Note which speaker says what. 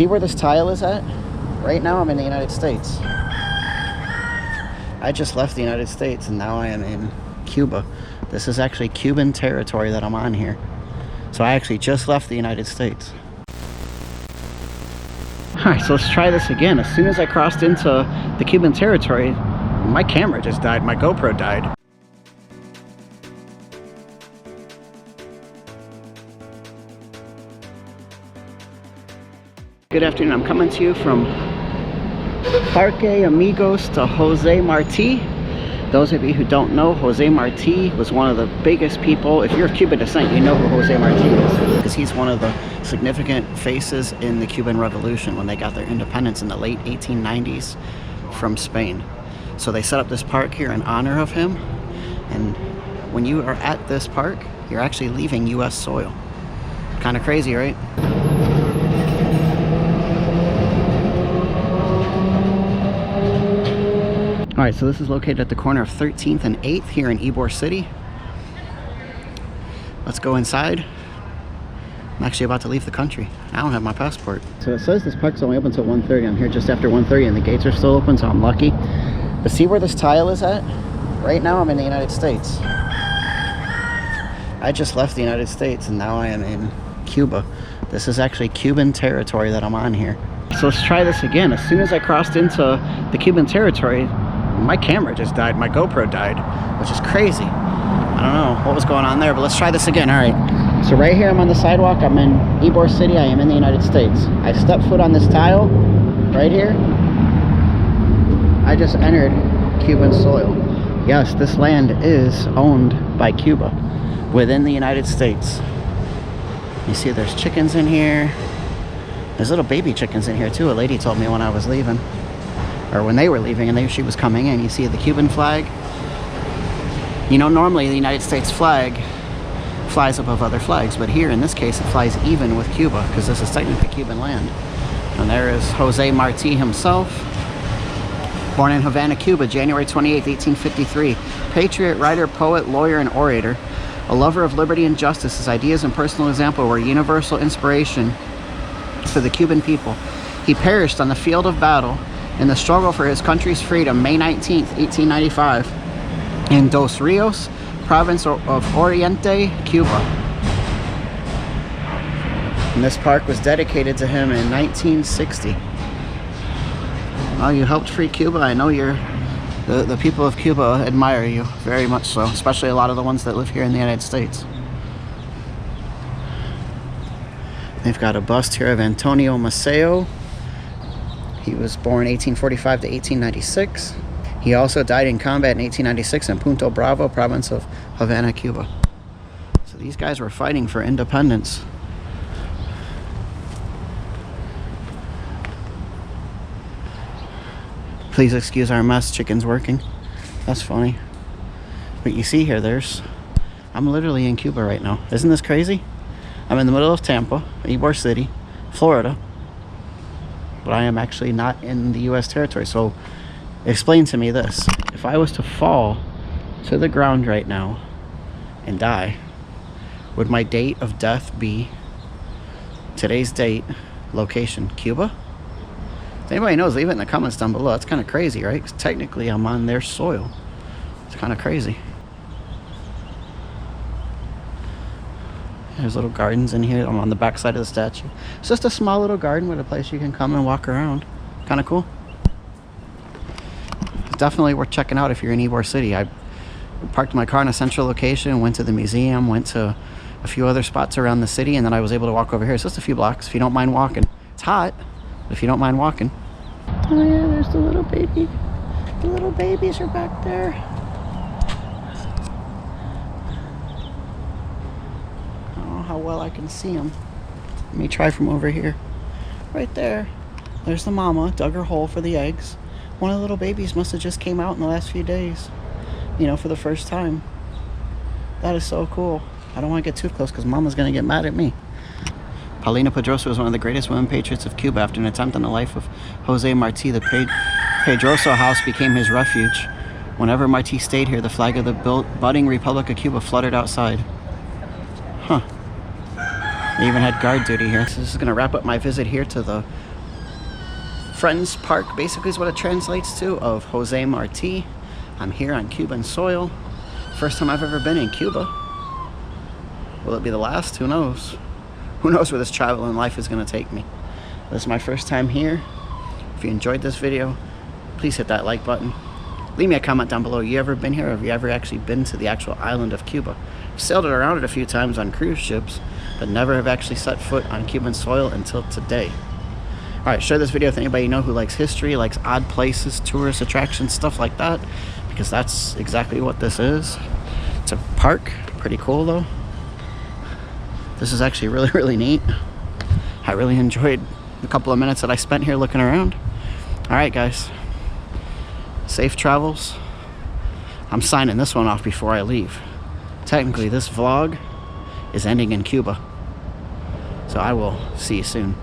Speaker 1: See where this tile is at? Right now I'm in the United States. I just left the United States and now I am in Cuba. This is actually Cuban territory that I'm on here. So I actually just left the United States. Alright, so let's try this again. As soon as I crossed into the Cuban territory, my camera just died, my GoPro died. Good afternoon, I'm coming to you from Parque, Amigos to Jose Marti. Those of you who don't know, Jose Marti was one of the biggest people. If you're of Cuban descent, you know who Jose Marti is, because he's one of the significant faces in the Cuban Revolution when they got their independence in the late 1890s from Spain. So they set up this park here in honor of him, and when you are at this park, you're actually leaving US soil. Kind of crazy, right? Alright, so this is located at the corner of 13th and 8th here in Ybor City. Let's go inside. I'm actually about to leave the country. I don't have my passport. So it says this park's only open until 1:30. I'm here just after 1:30 and the gates are still open, so I'm lucky. But see where this tile is at? Right now I'm in the United States. I just left the United States and now I am in Cuba. This is actually Cuban territory that I'm on here. So let's try this again. As soon as I crossed into the Cuban territory, my camera just died, my GoPro died, which is crazy. I don't know what was going on there, but let's try this again. All right, so right here I'm on the sidewalk. I'm in Ybor City. I am in the United States. I stepped foot on this tile right here. I just entered Cuban soil. Yes, this land is owned by Cuba within the United States. You see there's chickens in here. There's little baby chickens in here too. A lady told me when I was leaving, or when they were leaving and she was coming in. You see the Cuban flag. You know, normally the United States flag flies above other flags, but here in this case it flies even with Cuba because this is technically Cuban land. And there is Jose Marti himself, born in Havana, Cuba, January 28, 1853. Patriot, writer, poet, lawyer, and orator. A lover of liberty and justice, his ideas and personal example were universal inspiration for the Cuban people. He perished on the field of battle in the struggle for his country's freedom, May 19, 1895, in Dos Rios, province of Oriente, Cuba. And this park was dedicated to him in 1960. Well, you helped free Cuba. I know the people of Cuba admire you very much so, especially a lot of the ones that live here in the United States. They've got a bust here of Antonio Maceo. He was born 1845 to 1896. He also died in combat in 1896 in Punto Bravo, province of Havana, Cuba. So these guys were fighting for independence. Please excuse our mess, chicken's working. That's funny. But you see here, I'm literally in Cuba right now. Isn't this crazy? I'm in the middle of Tampa, Ybor City, Florida. But I am actually not in the US territory. So explain to me this. If I was to fall to the ground right now and die, would my date of death be today's date, location, Cuba? If anybody knows, leave it in the comments down below. That's kind of crazy, right? Because technically I'm on their soil. It's kind of crazy. There's little gardens in here. I'm on the back side of the statue. It's just a small little garden with a place you can come and walk around. Kind of cool. It's definitely worth checking out if you're in Ybor City. I parked my car in a central location, went to the museum, went to a few other spots around the city, and then I was able to walk over here. It's just a few blocks if you don't mind walking. It's hot, but if you don't mind walking. Oh yeah, there's the little baby. The little babies are back there. How well I can see them. Let me try from over here. Right there. There's the mama, dug her hole for the eggs. One of the little babies must have just came out in the last few days. You know, for the first time. That is so cool. I don't want to get too close because mama's going to get mad at me. Paulina Pedrosa was one of the greatest women patriots of Cuba. After an attempt on the life of Jose Marti, the Pedrosa house became his refuge. Whenever Marti stayed here, the flag of the budding Republic of Cuba fluttered outside. Huh. They even had guard duty here. So this is going to wrap up my visit here to the Friends Park basically is what it translates to, of Jose Marti. I'm here on Cuban soil. First time I've ever been in Cuba. Will it be the last? Who knows? Who knows where this travel in life is going to take me. This is my first time here. If you enjoyed this video, please hit that like button. Leave me a comment down below. You ever been here, or have you ever actually been to the actual island of Cuba? I've sailed it around it a few times on cruise ships, but never have actually set foot on Cuban soil until today. Alright, share this video with anybody you know who likes history, likes odd places, tourist attractions, stuff like that, because that's exactly what this is. It's a park. Pretty cool though. This is actually really, really neat. I really enjoyed the couple of minutes that I spent here looking around. Alright guys, safe travels. I'm signing this one off before I leave. Technically this vlog is ending in Cuba, so I will see you soon.